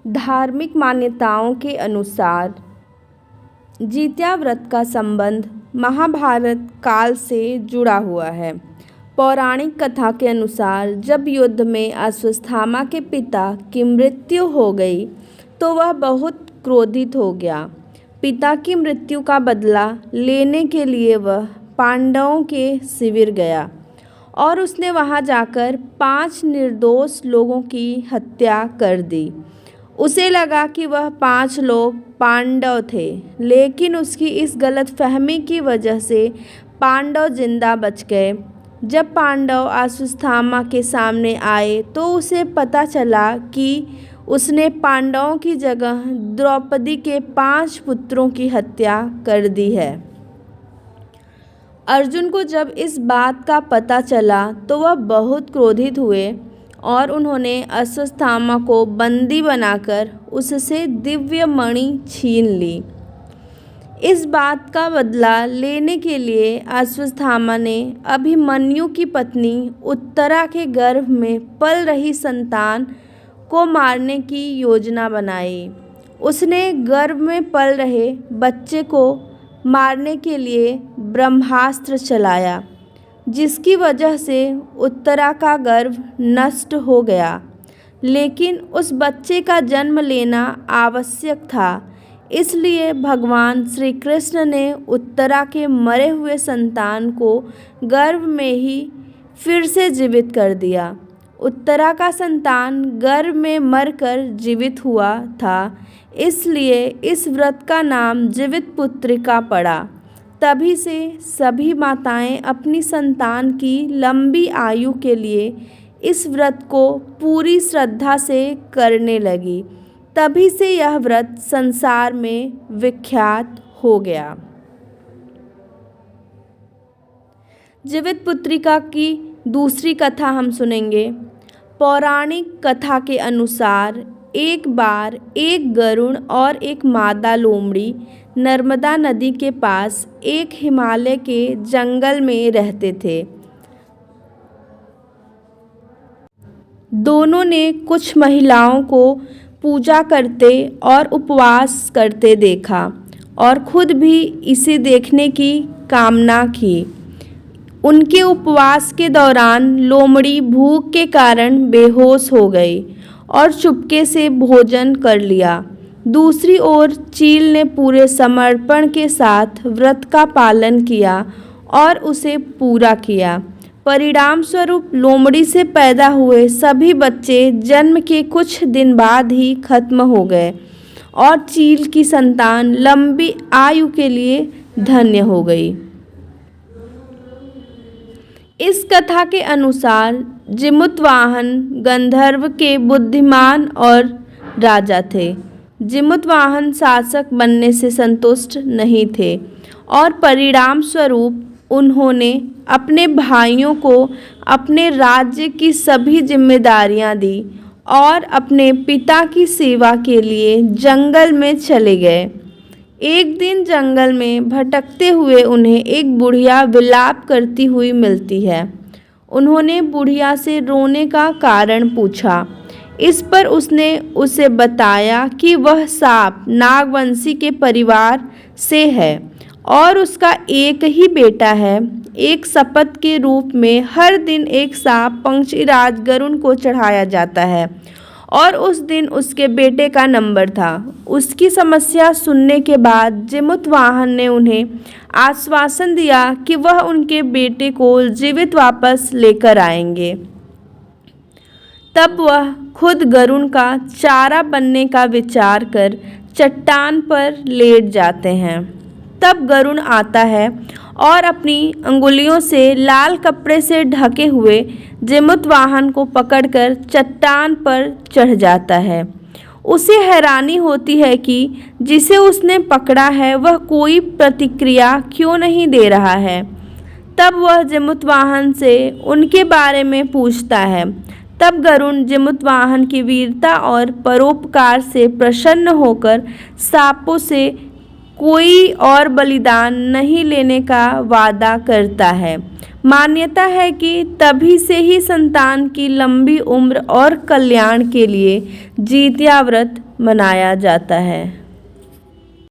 धार्मिक मान्यताओं के अनुसार जित्या व्रत का संबंध महाभारत काल से जुड़ा हुआ है। पौराणिक कथा के अनुसार जब युद्ध में अश्वत्थामा के पिता की मृत्यु हो गई तो वह बहुत क्रोधित हो गया। पिता की मृत्यु का बदला लेने के लिए वह पांडवों के शिविर गया और उसने वहां जाकर 5 निर्दोष लोगों की हत्या कर दी। उसे लगा कि वह 5 लोग पांडव थे, लेकिन उसकी इस गलतफहमी की वजह से पांडव जिंदा बच गए। जब पांडव अश्वत्थामा के सामने आए तो उसे पता चला कि उसने पांडवों की जगह द्रौपदी के 5 पुत्रों की हत्या कर दी है। अर्जुन को जब इस बात का पता चला तो वह बहुत क्रोधित हुए और उन्होंने अश्वत्थामा को बंदी बनाकर उससे दिव्य मणि छीन ली। इस बात का बदला लेने के लिए अश्वत्थामा ने अभिमन्यु की पत्नी उत्तरा के गर्भ में पल रही संतान को मारने की योजना बनाई। उसने गर्भ में पल रहे बच्चे को मारने के लिए ब्रह्मास्त्र चलाया, जिसकी वजह से उत्तरा का गर्भ नष्ट हो गया। लेकिन उस बच्चे का जन्म लेना आवश्यक था, इसलिए भगवान श्री कृष्ण ने उत्तरा के मरे हुए संतान को गर्भ में ही फिर से जीवित कर दिया। उत्तरा का संतान गर्भ में मरकर जीवित हुआ था, इसलिए इस व्रत का नाम जीवित पुत्रिका पड़ा। तभी से सभी माताएं अपनी संतान की लंबी आयु के लिए इस व्रत को पूरी श्रद्धा से करने लगी। तभी से यह व्रत संसार में विख्यात हो गया। जीवित पुत्रिका की दूसरी कथा हम सुनेंगे। पौराणिक कथा के अनुसार एक बार एक गरुड़ और एक मादा लोमड़ी नर्मदा नदी के पास एक हिमालय के जंगल में रहते थे। दोनों ने कुछ महिलाओं को पूजा करते और उपवास करते देखा और खुद भी इसे देखने की कामना की। उनके उपवास के दौरान लोमड़ी भूख के कारण बेहोश हो गई और चुपके से भोजन कर लिया। दूसरी ओर चील ने पूरे समर्पण के साथ व्रत का पालन किया और उसे पूरा किया। परिणाम स्वरूप लोमड़ी से पैदा हुए सभी बच्चे जन्म के कुछ दिन बाद ही खत्म हो गए और चील की संतान लंबी आयु के लिए धन्य हो गई। इस कथा के अनुसार जिमुतवाहन गंधर्व के बुद्धिमान और राजा थे। जिमुतवाहन शासक बनने से संतुष्ट नहीं थे और परिणाम स्वरूप उन्होंने अपने भाइयों को अपने राज्य की सभी जिम्मेदारियां दी और अपने पिता की सेवा के लिए जंगल में चले गए। एक दिन जंगल में भटकते हुए उन्हें एक बुढ़िया विलाप करती हुई मिलती है। उन्होंने बुढ़िया से रोने का कारण पूछा। इस पर उसने उसे बताया कि वह सांप नागवंशी के परिवार से है और उसका एक ही बेटा है। एक शपथ के रूप में हर दिन एक सांप पंक्षीराज गरुड़ को चढ़ाया जाता है और उस दिन उसके बेटे का नंबर था। उसकी समस्या सुनने के बाद जिमुतवाहन ने उन्हें आश्वासन दिया कि वह उनके बेटे को जीवित वापस लेकर आएंगे। तब वह खुद गरुड़ का चारा बनने का विचार कर चट्टान पर लेट जाते हैं। तब गरुड़ आता है और अपनी अंगुलियों से लाल कपड़े से ढके हुए जिमुतवाहन को पकड़कर चट्टान पर चढ़ जाता है। उसे हैरानी होती है कि जिसे उसने पकड़ा है वह कोई प्रतिक्रिया क्यों नहीं दे रहा है। तब वह जिमुतवाहन से उनके बारे में पूछता है। तब गरुड़ जिमुतवाहन की वीरता और परोपकार से प्रसन्न होकर सांपों से कोई और बलिदान नहीं लेने का वादा करता है। मान्यता है कि तभी से ही संतान की लंबी उम्र और कल्याण के लिए जितिया व्रत मनाया जाता है।